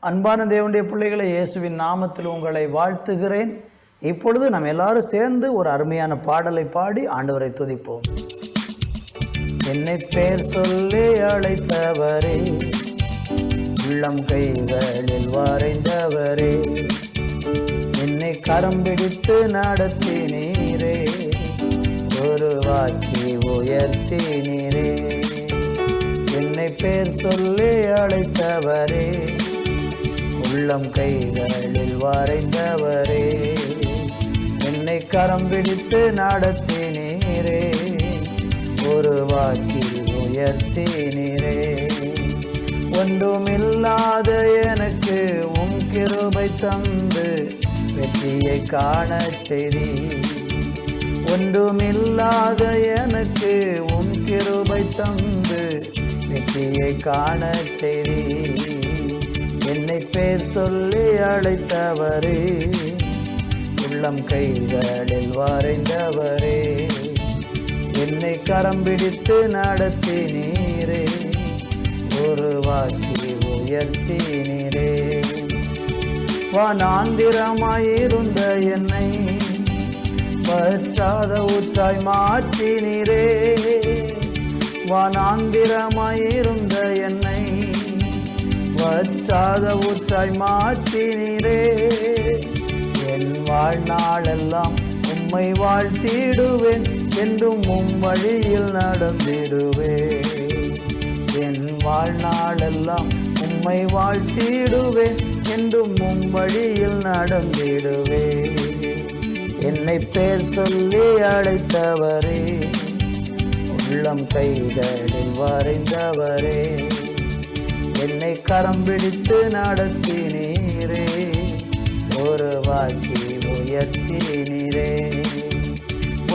அன்பான தேவனுடைய பிள்ளைகளை, இயேசுவின் நாமத்தில் உங்களை வாழ்த்துகிறேன். இப்பொழுது நாம் எல்லாரும் சேர்ந்து ஒரு அருமையான பாடலை பாடி ஆண்டவரை துதிப்போம். என்னை பேர் சொல்லி அழைத்தவரே, உள்ளம் கைகளில் வரைந்தவரே, என்னை கரம் பிடித்து நடத்தினீரே, உருவாக்கி உயர்த்தினீரே. என்னை பேர் சொல்லி அழைத்தவரே, உள்ளம் கைகளில் வரைந்தவரே, என்னை கரம் பிடித்து நடத்தினீரே, உருவாக்கி உயர்த்தினீரே. ஒன்றுமில்லாத எனக்கு உம் கிருபை தந்து வெற்றியை காண செய்தி. ஒன்றுமில்லாத எனக்கு உம் கிருபை தந்து வெற்றியை காண செய்தி. என்னை பேர் சொல்லி அழைத்தவரே, உள்ளம் கைகளில் வரைந்தவரே, என்னை கரம் பிடித்து நடத்தினீரே, உருவாக்கி உயர்த்தினீரே. வானாந்திரமாயிருந்த என்னை வற்றாத ஊற்றாய் மாற்றினீரே. வானாந்திரமாயிருந்த என்னை வற்றாத ஊற்றாய் மாற்றினீரே. என் வாழ்நாளெல்லாம் உம்மை வாழ்த்திடுவேன், என்றும் உம் வழியில் நடந்திடுவேன். என் வாழ்நாளெல்லாம் உம்மை வாழ்த்திடுவேன், என்றும் உம் வழியில் நடந்திடுவேன். என்னை பேர் சொல்லி அழைத்தவரே, உள்ளம் கைகளில் வரைந்தவரே, என்னை கரம் பிடித்து நடத்தினீரே, உருவாக்கி உயர்த்தினீரே.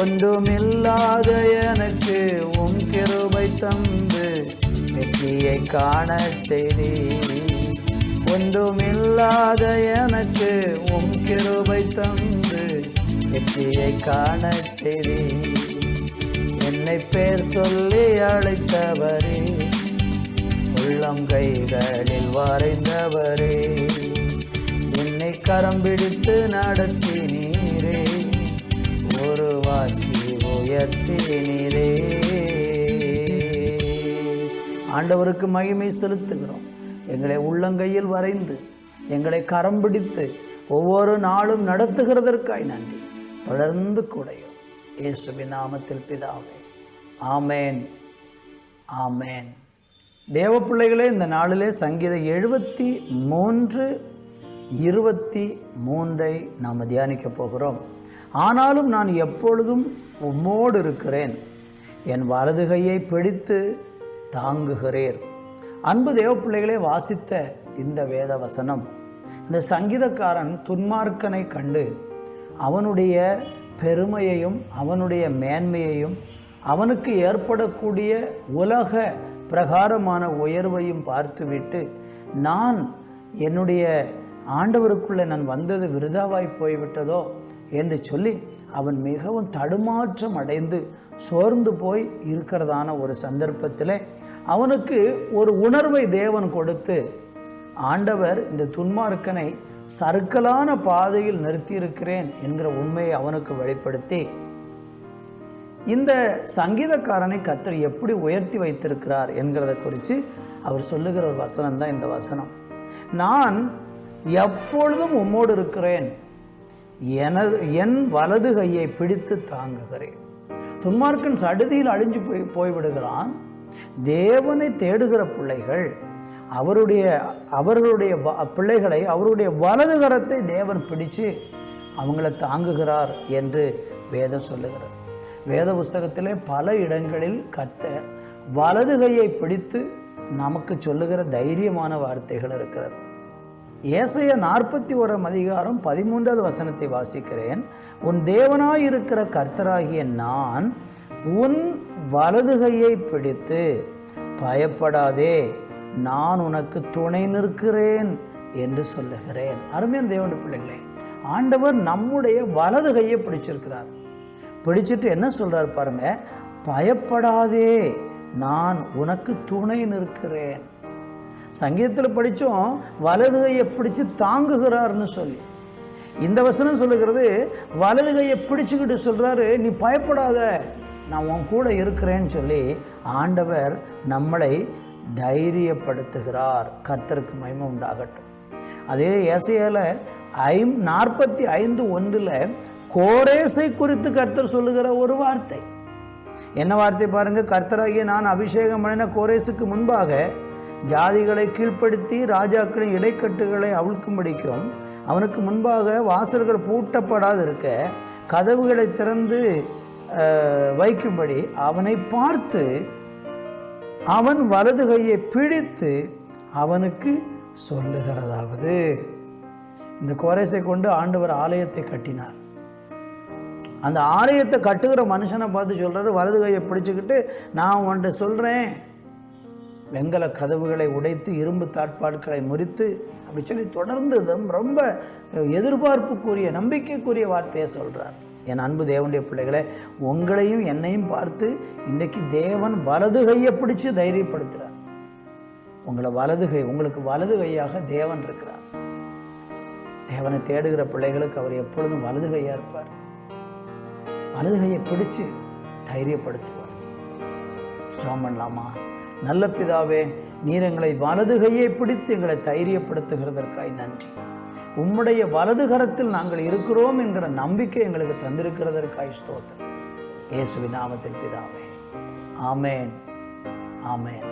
ஒன்றுமில்லாத எனக்கு உம் கிருபை தந்து வெற்றியை காண செய்தி. ஒன்றுமில்லாத எனக்கு உம் கிருபை தந்து வெற்றியை காண செய்தி. என்னை பேர் சொல்லி அழைத்தவரே, உள்ளம் கைகளில் வரைந்தவரே, என்னை கரம் பிடித்து நடத்தினீரே, உருவாக்கி உயர்த்தினீரே. ஆண்டவருக்கு மகிமை செலுத்துகிறோம். எங்களை உள்ளங்கையில் வரைந்து எங்களை கரம் பிடித்து ஒவ்வொரு நாளும் நடத்துகிறதற்காய் நன்றி. தொடர்ந்து கூடையும் இயேசுவின் நாமத்தில் பிதாவே, ஆமேன், ஆமேன். தேவ பிள்ளைகளே, இந்த நாளிலே சங்கீதம் 73:23 நாம் தியானிக்க போகிறோம். ஆனாலும் நான் எப்பொழுதும் உம்மோடு இருக்கிறேன், என் வலது கையை பிடித்து தாங்குகிறேன். அன்பு தேவ பிள்ளைகளே, வாசித்த இந்த வேத வசனம், இந்த சங்கீதக்காரன் துன்மார்க்கனை கண்டு அவனுடைய பெருமையையும் அவனுடைய மேன்மையையும் அவனுக்கு ஏற்படக்கூடிய உலக பிரகாரமான உயர்வையும் பார்த்துவிட்டு, நான் என்னுடைய ஆண்டவருக்குள்ளே நான் வந்தது விருதாவாய் போய்விட்டதோ என்று சொல்லி அவன் மிகவும் தடுமாற்றம் அடைந்து சோர்ந்து போய் இருக்கிறதான ஒரு சந்தர்ப்பத்தில் அவனுக்கு ஒரு உணர்வை தேவன் கொடுத்து, ஆண்டவர் இந்த துன்மார்க்கனை சறுக்கலான பாதையில் நிறுத்தியிருக்கிறேன் என்கிற உண்மையை அவனுக்கு வெளிப்படுத்தி, இந்த சங்கீதக்காரனை கர்த்தர் எப்படி உயர்த்தி வைத்திருக்கிறார் என்கிறத குறித்து அவர் சொல்லுகிற ஒரு வசனம் தான் இந்த வசனம். நான் எப்பொழுதும் உம்மோடு இருக்கிறேன், என் வலது கையை பிடித்து தாங்குகிறேன். துன்மார்க்கன் சடுதியில் அழிஞ்சு போய்விடுகிறான். தேவனை தேடுகிற பிள்ளைகள் அவர்களுடைய பிள்ளைகளை அவருடைய வலது கரத்தை தேவன் பிடிச்சு அவங்கள தாங்குகிறார் என்று வேதம் சொல்லுகிறது. வேத புஸ்தகத்திலே பல இடங்களில் கர்த்தர் வலது கையை பிடித்து நமக்கு சொல்லுகிற தைரியமான வார்த்தைகள் இருக்கிறது. ஏசாயா 41:13 வசனத்தை வாசிக்கிறேன். உன் தேவனாயிருக்கிற கர்த்தராகிய நான் உன் வலது கையை பிடித்து பயப்படாதே, நான் உனக்கு துணை நிற்கிறேன் என்று சொல்லுகிறேன். அருமையான தேவனுடைய பிள்ளைகளே, ஆண்டவர் நம்முடைய வலது கையை பிடிச்சிருக்கிறார். பிடிச்சிட்டு என்ன சொல்றார் பாருங்க, பயப்படாதே, நான் உனக்கு துணை நிற்கிறேன். சங்கீதத்தில் படித்தோம் வலது கையை பிடிச்சு தாங்குகிறார்னு சொல்லி. இந்த வசனம் சொல்லுகிறது வலது கையை பிடிச்சுக்கிட்டு சொல்றாரு, நீ பயப்படாத, நான் உன் கூட இருக்கிறேன்னு சொல்லி ஆண்டவர் நம்மளை தைரியப்படுத்துகிறார். கர்த்தருக்கு மகிமை உண்டாகட்டும். அதே ஏசாயால 45:1 கோரேசை குறித்து கர்த்தர் சொல்லுகிற ஒரு வார்த்தை. என்ன வார்த்தை பாருங்க, கர்த்தராகிய நான் அபிஷேகம் பண்ணின கோரேசுக்கு முன்பாக ஜாதிகளை கீழ்ப்படுத்தி ராஜாக்களின் இடைக்கட்டுகளை அவிழ்க்கும்படிக்கும் அவனுக்கு முன்பாக வாசல்கள் பூட்டப்படாது இருக்க கதவுகளை திறந்து வைக்கும்படி அவனை பார்த்து அவன் வலது கையை பிடித்து அவனுக்கு சொல்லுகிறதாவது. இந்த கோரேசை கொண்டு ஆண்டவர் ஆலயத்தை கட்டினார். அந்த ஆலயத்தை கட்டுகிற மனுஷனை பார்த்து சொல்றாரு, வலது கையை பிடிச்சுக்கிட்டு நான் உன்கிட்ட சொல்றேன், வெங்கல கதவுகளை உடைத்து இரும்பு தாட்பாட்களை முறித்து அப்படி சொல்லி தொடர்ந்து ரொம்ப எதிர்பார்ப்புக்குரிய நம்பிக்கைக்குரிய வார்த்தையை சொல்றார். என் அன்பு தேவனுடைய பிள்ளைகளை, உங்களையும் என்னையும் பார்த்து இன்றைக்கு தேவன் வலது கையை பிடிச்சு தைரியப்படுத்துகிறார். உங்களுக்கு வலது கையாக தேவன் இருக்கிறார். தேவனை தேடுகிற பிள்ளைகளுக்கு அவர் எப்பொழுதும் வலது கையா இருப்பார். வலது கையை பிடிச்சு தைரியப்படுத்துவார். ஜெபம் பண்ணலாமா? நல்ல பிதாவே, நீர் எங்களை வலது கையை பிடித்து எங்களை தைரியப்படுத்துகிறதற்காய் நன்றி. உம்முடைய வலது கரத்தில் நாங்கள் இருக்கிறோம் என்கிற நம்பிக்கை எங்களுக்கு தந்திருக்கிறதற்காய் ஸ்தோத்திரம். இயேசுவின் நாமத்தில் பிதாவே, ஆமேன், ஆமேன்.